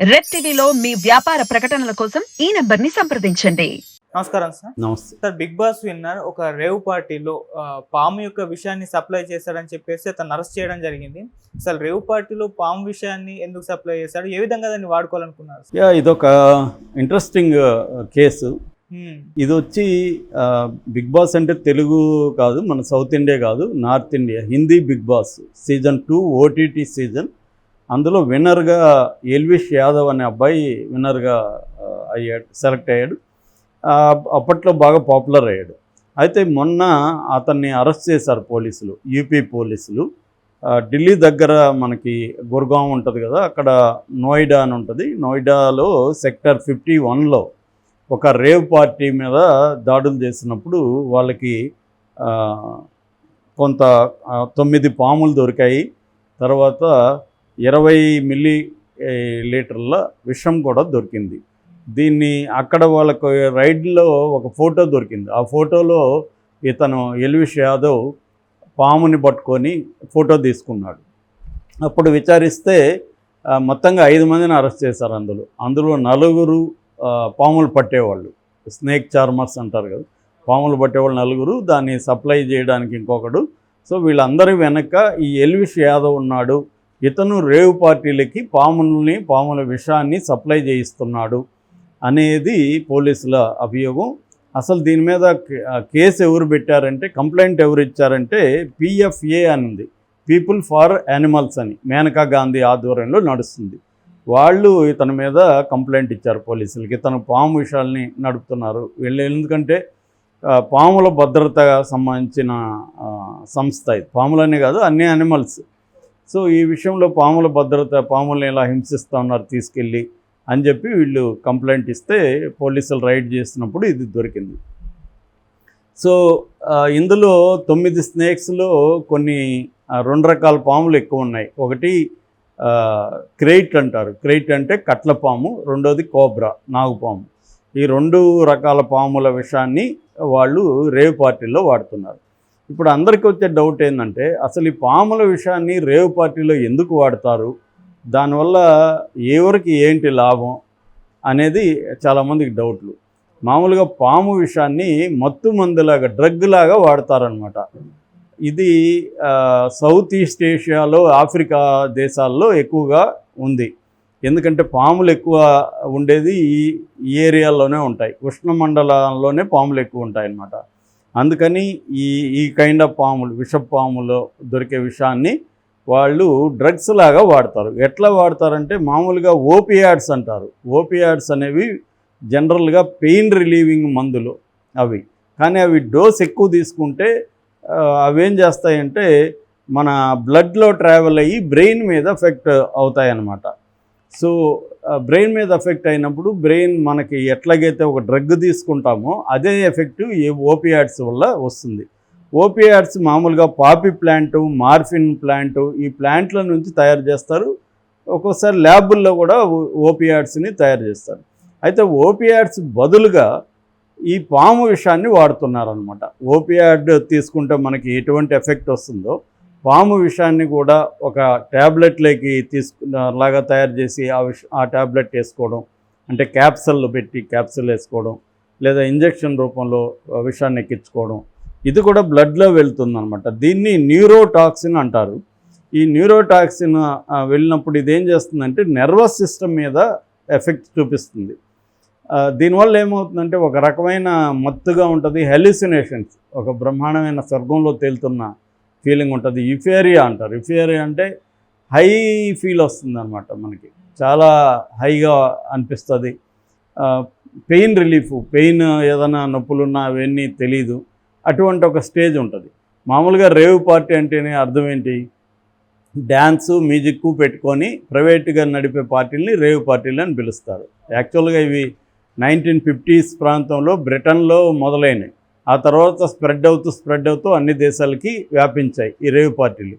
Red టీవీలో మీ వ్యాపార ప్రకటనల కోసం ఈ నంబర్ని సంప్రదించండి. నమస్కారం సార్. నమస్తే. సార్, బిగ్ బాస్ విన్నర్ ఒక రేవ్ పార్టీలో పాము యొక్క విషయాన్ని సప్లై చేశాడని చెప్పేసి అతను అరెస్ట్ చేయడం జరిగింది. అసలు రేవ్ పార్టీలో పాము విషయాన్ని ఎందుకు సప్లై చేశాడు, ఏ విధంగా దాన్ని వాడుకోవాలనుకున్నారు? ఇదొక ఇంట్రెస్టింగ్ కేసు. ఇది వచ్చి బిగ్ బాస్ అంటే తెలుగు కాదు, మన సౌత్ ఇండియా కాదు, north India Hindi Bigg Boss season 2 OTT season. అందులో విన్నర్గా ఎల్విష్ యాదవ్ అనే అబ్బాయి విన్నర్గా సెలెక్ట్ అయ్యాడు. అప్పట్లో బాగా పాపులర్ అయ్యాడు. అయితే మొన్న అతన్ని అరెస్ట్ చేశారు పోలీసులు, యూపీ పోలీసులు. ఢిల్లీ దగ్గర మనకి గుర్గాం ఉంటుంది కదా, అక్కడ నోయిడా అని ఉంటుంది. నోయిడాలో సెక్టర్ 51లో ఒక రేవ్ పార్టీ మీద దాడులు చేసినప్పుడు వాళ్ళకి కొంత 9 పాములు దొరికాయి. తర్వాత 20 మిల్లీ లీటర్ల విషం కూడా దొరికింది. దీన్ని అక్కడ వాళ్ళకు రైడ్లో ఒక ఫోటో దొరికింది. ఆ ఫోటోలో ఇతను ఎల్విష్ యాదవ్ పాముని పట్టుకొని ఫోటో తీసుకున్నాడు. అప్పుడు విచారిస్తే మొత్తంగా 5 మందిని అరెస్ట్ చేశారు. అందులో 4 పాములు పట్టేవాళ్ళు, స్నేక్ చార్మర్స్ అంటారు కదా, పాములు పట్టేవాళ్ళు 4, దాన్ని సప్లై చేయడానికి ఇంకొకడు. సో వీళ్ళందరి వెనక ఈ ఎల్విష్ యాదవ్ ఉన్నాడు. ఇతను రేవ్ పార్టీలకి పాముల విషాన్ని సప్లై చేయిస్తున్నాడు అనేది పోలీసుల అభియోగం. అసలు దీని మీద కేసు ఎవరు పెట్టారంటే, కంప్లైంట్ ఎవరు ఇచ్చారంటే PFA అని ఉంది, పీపుల్ ఫర్ యానిమల్స్ అని, మేనకా గాంధీ ఆధ్వర్యంలో నడుస్తుంది. వాళ్ళు ఇతని మీద కంప్లైంట్ ఇచ్చారు పోలీసులకి. ఇతను పాము విషయాల్ని నడుపుతున్నారు వీళ్ళు. ఎందుకంటే పాముల భద్రతగా సంబంధించిన సంస్థ ఇది. పాములనే కాదు, అన్ని యానిమల్స్. సో ఈ విషయంలో పాముల భద్రత, పాముల్ని ఇలా హింసిస్తూ ఉన్నారు తీసుకెళ్ళి అని చెప్పి వీళ్ళు కంప్లైంట్ ఇస్తే పోలీసులు రైడ్ చేసినప్పుడు ఇది దొరికింది. సో ఇందులో 9 స్నేక్స్లో కొన్ని 2 రకాల పాములు ఎక్కువ ఉన్నాయి. ఒకటి క్రెయిట్ అంటారు. క్రెయిట్ అంటే కట్ల పాము, రెండోది కోబ్రా, నాగుపాము. ఈ 2 రకాల పాముల విషాన్ని వాళ్ళు రేవ్ పార్టీలో వాడుతున్నారు. ఇప్పుడు అందరికీ వచ్చే డౌట్ ఏంటంటే, అసలు ఈ పాముల విషాన్ని రేవ్ పార్టీలో ఎందుకు వాడతారు, దానివల్ల ఎవరికి ఏంటి లాభం అనేది చాలామందికి డౌట్లు. మామూలుగా పాము విషాన్ని మత్తు మందులాగా, డ్రగ్ లాగా వాడతారనమాట. ఇది సౌత్ ఈస్ట్ ఏషియాలో, ఆఫ్రికా దేశాల్లో ఎక్కువగా ఉంది. ఎందుకంటే పాములు ఎక్కువ ఉండేది ఈ ఏరియాల్లోనే ఉంటాయి, ఉష్ణమండలంలోనే పాములు ఎక్కువ ఉంటాయి అన్నమాట. అందుకని ఈ కైండ్ ఆఫ్ పాములు, విషపాములో దొరికే విషాన్ని వాళ్ళు డ్రగ్స్ లాగా వాడతారు. ఎట్లా వాడతారంటే, మామూలుగా ఓపియాడ్స్ అంటారు. ఓపియాడ్స్ అనేవి జనరల్గా పెయిన్ రిలీవింగ్ మందులు అవి. కానీ అవి డోస్ ఎక్కువ తీసుకుంటే అవేం చేస్తాయంటే మన బ్లడ్లో ట్రావెల్ అయ్యి బ్రెయిన్ మీద ఎఫెక్ట్ అవుతాయన్నమాట. సో బ్రెయిన్ మీద ఎఫెక్ట్ అయినప్పుడు బ్రెయిన్ మనకి ఎట్లాగైతే ఒక డ్రగ్ తీసుకుంటామో అదే ఎఫెక్ట్ ఈ ఓపియాడ్స్ వల్ల వస్తుంది. ఓపియాడ్స్ మామూలుగా పాపీ ప్లాంటు, మార్ఫిన్ ప్లాంటు, ఈ ప్లాంట్ల నుంచి తయారు చేస్తారు. ఒక్కోసారి ల్యాబుల్లో కూడా ఓపియాడ్స్ని తయారు చేస్తారు. అయితే ఓపియాడ్స్ బదులుగా ఈ పాము విషాన్ని వాడుతున్నారనమాట. ఓపియాడ్ తీసుకుంటే మనకి ఎటువంటి ఎఫెక్ట్ వస్తుందో, పాము విషాన్ని కూడా ఒక ట్యాబ్లెట్లోకి లాగా తయారు చేసి ఆ ట్యాబ్లెట్ వేసుకోవడం, అంటే క్యాప్సూల్ పెట్టి క్యాప్సూల్ వేసుకోవడం, లేదా ఇంజెక్షన్ రూపంలో విషాన్ని ఎక్కించుకోవడం, ఇది కూడా బ్లడ్లో వెళ్తుందనమాట. దీన్ని న్యూరోటాక్సిన్ అంటారు. ఈ న్యూరోటాక్సిన్ వెళ్ళినప్పుడు ఇదేం చేస్తుందంటే నర్వస్ సిస్టమ్ మీద ఎఫెక్ట్ చూపిస్తుంది. దీనివల్ల ఏమవుతుందంటే ఒక రకమైన మత్తుగా ఉంటుంది, హెల్యూసినేషన్స్, ఒక బ్రహ్మాండమైన స్వర్గంలో తేలుతున్న ఫీలింగ్ ఉంటుంది. యుఫేరియా అంటారు. యుఫేరియా అంటే హై ఫీల్ వస్తుంది అనమాట, మనకి చాలా హైగా అనిపిస్తుంది. పెయిన్ రిలీఫ్, పెయిన్ ఏదైనా నొప్పులున్నా అవన్నీ తెలీదు, అటువంటి ఒక స్టేజ్ ఉంటుంది. మామూలుగా రేవ్ పార్టీ అంటేనే అర్థం ఏంటి, డ్యాన్సు మ్యూజిక్ పెట్టుకొని ప్రైవేట్గా నడిపే పార్టీలని రేవ్ పార్టీలు అని పిలుస్తారు. యాక్చువల్గా ఇవి 1950s ప్రాంతంలో బ్రిటన్లో మొదలైనవి. ఆ తర్వాత స్ప్రెడ్ అవుతూ అన్ని దేశాలకి వ్యాపించాయి ఈ రేవ్ పార్టీలు.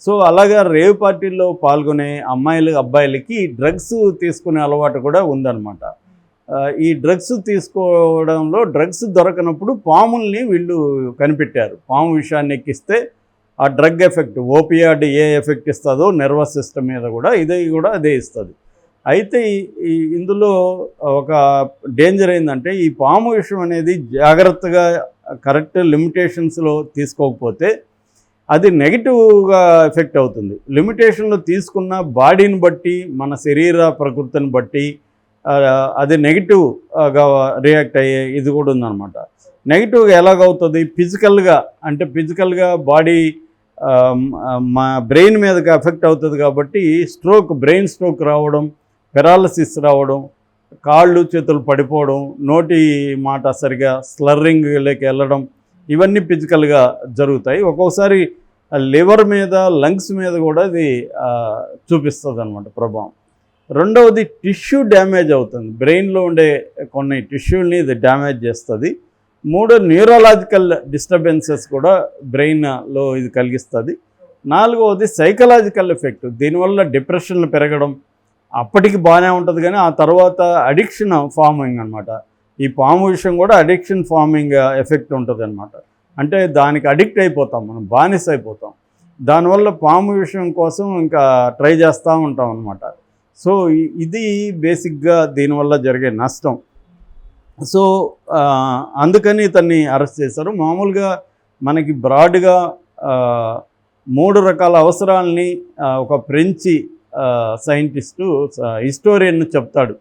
సో అలాగా రేవ్ పార్టీల్లో పాల్గొనే అబ్బాయిలకి డ్రగ్స్ తీసుకునే అలవాటు కూడా ఉందన్నమాట. ఈ డ్రగ్స్ తీసుకోవడంలో, డ్రగ్స్ దొరకనప్పుడు పాముల్ని వీళ్ళు కనిపెట్టారు. పాము విషాన్ని ఎక్కిస్తే ఆ డ్రగ్ ఎఫెక్ట్, ఓపియాడ్ ఏ ఎఫెక్ట్ ఇస్తుందో నర్వస్ సిస్టమ్ మీద కూడా అదే ఇస్తుంది. అయితే ఇందులో ఒక డేంజర్ ఏంటంటే ఈ పాము విషం అనేది జాగ్రత్తగా కరెక్ట్ లిమిటేషన్స్లో తీసుకోకపోతే అది నెగిటివ్గా ఎఫెక్ట్ అవుతుంది. లిమిటేషన్లో తీసుకున్న బాడీని బట్టి మన శరీర ప్రకృతిని బట్టి అది నెగిటివ్గా రియాక్ట్ అయ్యే ఇది కూడా ఉందన్నమాట. నెగిటివ్గా ఎలాగవుతుంది? ఫిజికల్గా బాడీ మా బ్రెయిన్ మీదకి ఎఫెక్ట్ అవుతుంది కాబట్టి బ్రెయిన్ స్ట్రోక్ రావడం, పెరాలసిస్ రావడం, కాళ్ళు చేతులు పడిపోవడం, నోటి మాట సరిగా స్లర్రింగ్లోకి వెళ్ళడం, ఇవన్నీ ఫిజికల్గా జరుగుతాయి. ఒక్కొక్కసారి లివర్ మీద, లంగ్స్ మీద కూడా ఇది చూపిస్తుంది అన్నమాట ప్రభావం. రెండవది టిష్యూ డ్యామేజ్ అవుతుంది. బ్రెయిన్లో ఉండే కొన్ని టిష్యూల్ని ఇది డ్యామేజ్ చేస్తుంది. న్యూరలాజికల్ డిస్టర్బెన్సెస్ కూడా బ్రెయిన్లో ఇది కలిగిస్తుంది. నాలుగవది సైకలాజికల్ ఎఫెక్ట్. దీనివల్ల డిప్రెషన్లు పెరగడం, అప్పటికి బాగానే ఉంటుంది కానీ ఆ తర్వాత అడిక్షన్ ఫార్మింగ్ అనమాట. ఈ పాము విషయం కూడా అడిక్షన్ ఫార్మింగ్ ఎఫెక్ట్ ఉంటుంది అనమాట. అంటే దానికి అడిక్ట్ అయిపోతాం, మనం బానిస అయిపోతాం. దానివల్ల పాము విషయం కోసం ఇంకా ట్రై చేస్తూ ఉంటాం అనమాట. సో ఇది బేసిక్గా దీనివల్ల జరిగే నష్టం. సో అందుకని ఇతన్ని అరెస్ట్ చేశారు. మామూలుగా మనకి బ్రాడ్గా 3 రకాల అవసరాలని ఒక ఫ్రెంచి సైంటిస్టు హిస్టోరియన్ చెప్తాడు.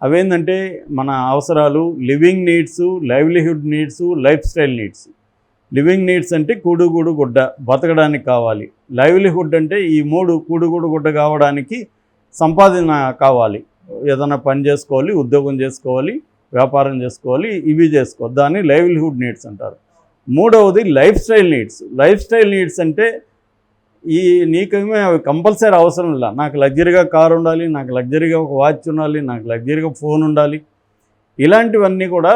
అవేంటంటే మన అవసరాలు living needs, livelihood needs, life style needs. Living needs అంటే కూడుగూడు గుడ్డ, బతకడానికి కావాలి. లైవ్లీహుడ్ అంటే ఈ 3 కూడుగూడు గుడ్డ కావడానికి సంపాదన కావాలి. ఏదైనా పని చేసుకోవాలి, ఉద్యోగం చేసుకోవాలి, వ్యాపారం చేసుకోవాలి, ఇవి చేసుకోవాలి. దాన్ని లైవ్లీహుడ్ నీడ్స్ అంటారు. మూడవది life style needs. Life style needs అంటే నీకేమో అవి కంపల్సరీ అవసరం లేదు. నాకు లగ్జరీగా కారు ఉండాలి, నాకు లగ్జరీగా ఒక వాచ్ ఉండాలి, నాకు లగ్జరీగా ఫోన్ ఉండాలి, ఇలాంటివన్నీ కూడా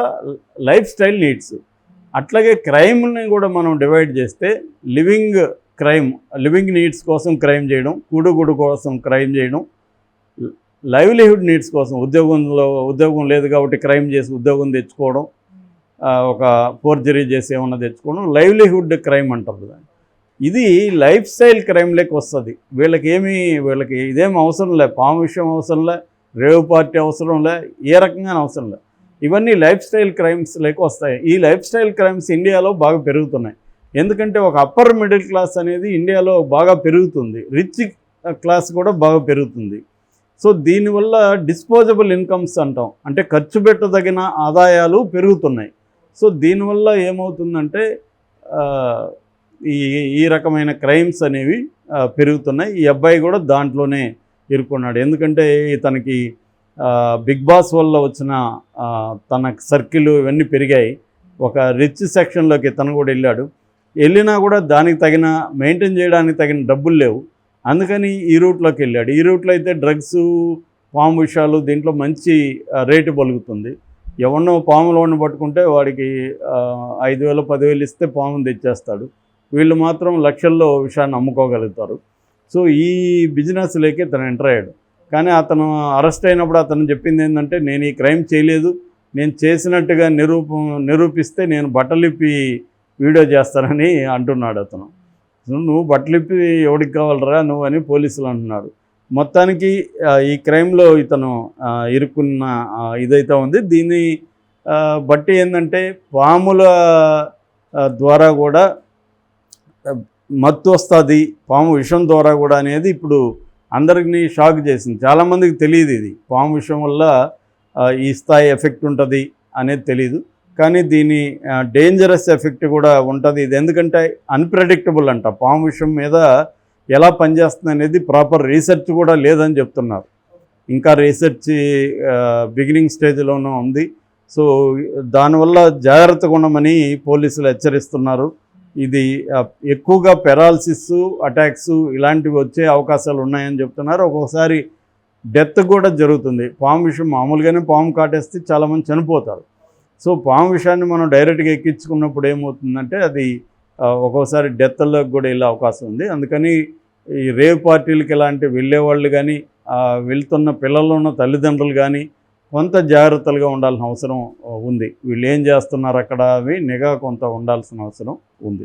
లైఫ్ స్టైల్ నీడ్స్. అట్లాగే క్రైమ్ని కూడా మనం డివైడ్ చేస్తే లివింగ్ నీడ్స్ కోసం క్రైమ్ చేయడం, కూడుగుడు కోసం క్రైమ్ చేయడం, లైవ్లీహుడ్ నీడ్స్ కోసం ఉద్యోగం లేదు కాబట్టి క్రైమ్ చేసి ఉద్యోగం తెచ్చుకోవడం, ఒక ఫోర్జరీ చేసి ఏమన్నా తెచ్చుకోవడం, లైవ్లీహుడ్ క్రైమ్ అంటారు దాన్ని. ఇది లైఫ్ స్టైల్ క్రైమ్లోకి వస్తుంది. వీళ్ళకి ఇదేం అవసరం లే, పాము విషయం అవసరం లే, రేవ్ పార్టీ అవసరం లే, ఏ రకంగా అవసరం లే. ఇవన్నీ లైఫ్ స్టైల్ క్రైమ్స్లోకి వస్తాయి. ఈ లైఫ్ స్టైల్ క్రైమ్స్ ఇండియాలో బాగా పెరుగుతున్నాయి. ఎందుకంటే ఒక అప్పర్ మిడిల్ క్లాస్ అనేది ఇండియాలో బాగా పెరుగుతుంది, రిచ్ క్లాస్ కూడా బాగా పెరుగుతుంది. సో దీనివల్ల డిస్పోజబుల్ ఇన్కమ్స్ అంటాం, అంటే ఖర్చు పెట్టదగిన ఆదాయాలు పెరుగుతున్నాయి. సో దీనివల్ల ఏమవుతుందంటే ఈ రకమైన క్రైమ్స్ అనేవి పెరుగుతున్నాయి. ఈ అబ్బాయి కూడా దాంట్లోనే ఇరుక్కున్నాడు. ఎందుకంటే ఇతనికి బిగ్ బాస్ వల్ల వచ్చిన తన సర్కిల్ ఇవన్నీ పెరిగాయి. ఒక రిచ్ సెక్షన్లోకి ఇతను కూడా వెళ్ళినా కూడా దానికి తగిన మెయింటైన్ చేయడానికి తగిన డబ్బులు లేవు. అందుకని ఈ రూట్లోకి వెళ్ళాడు. ఈ రూట్లో అయితే డ్రగ్స్, పాము విషయాలు, దీంట్లో మంచి రేటు పలుకుతుంది. ఎవరినో పాములోని పట్టుకుంటే వాడికి 5,000 10,000 ఇస్తే పాముని తెచ్చేస్తాడు. వీళ్ళు మాత్రం లక్షల్లో విషయాన్ని అమ్ముకోగలుగుతారు. సో ఈ బిజినెస్లోకి తను ఎంటర్ అయ్యాడు. కానీ అతను అరెస్ట్ అయినప్పుడు అతను చెప్పింది ఏంటంటే, నేను ఈ క్రైమ్ చేయలేదు, నేను చేసినట్టుగా నిరూపిస్తే నేను బట్టలిప్పి వీడియో చేస్తానని అంటున్నాడు అతను. నువ్వు బట్టలిప్పి ఎవడికి కావాలరా నువ్వు అని పోలీసులు అంటున్నారు. మొత్తానికి ఈ క్రైమ్లో ఇతను ఇరుక్కున్న ఇదైతే ఉంది. దీన్ని బట్టి ఏంటంటే పాముల ద్వారా కూడా మత్తు వస్తుంది, పాము విషం ద్వారా కూడా అనేది ఇప్పుడు అందరినీ షాక్ చేసింది. చాలామందికి తెలియదు ఇది పాము విషం వల్ల ఈ స్థాయి ఎఫెక్ట్ ఉంటుంది అనేది తెలియదు. కానీ దీని డేంజరస్ ఎఫెక్ట్ కూడా ఉంటుంది. ఇది ఎందుకంటే అన్ప్రెడిక్టబుల్ అంట. పాము విషం మీద ఎలా పనిచేస్తుంది అనేది ప్రాపర్ రీసెర్చ్ కూడా లేదని చెప్తున్నారు. ఇంకా రీసెర్చ్ బిగినింగ్ స్టేజ్లోనూ ఉంది. సో దానివల్ల జాగ్రత్తగా ఉండమని పోలీసులు హెచ్చరిస్తున్నారు. ఇది ఎక్కువగా పెరాలసిస్ అటాక్స్ ఇలాంటివి వచ్చే అవకాశాలు ఉన్నాయని చెప్తున్నారు. ఒక్కొక్కసారి డెత్ కూడా జరుగుతుంది. పాము విషయం మామూలుగానే పాము కాటేస్తే చాలామంది చనిపోతారు. సో పాము విషయాన్ని మనం డైరెక్ట్గా ఎక్కించుకున్నప్పుడు ఏమవుతుందంటే అది ఒక్కోసారి డెత్లకు కూడా వెళ్ళే అవకాశం ఉంది. అందుకని ఈ రేవ్ పార్టీలకి ఇలాంటి వెళ్ళేవాళ్ళు కానీ వెళ్తున్న పిల్లలు ఉన్న తల్లిదండ్రులు కానీ కొంత జాగ్రత్తలుగా ఉండాల్సిన అవసరం ఉంది. వీళ్ళు ఏం చేస్తున్నారు అక్కడ అవి నిఘా కొంత ఉండాల్సిన అవసరం ఉంది.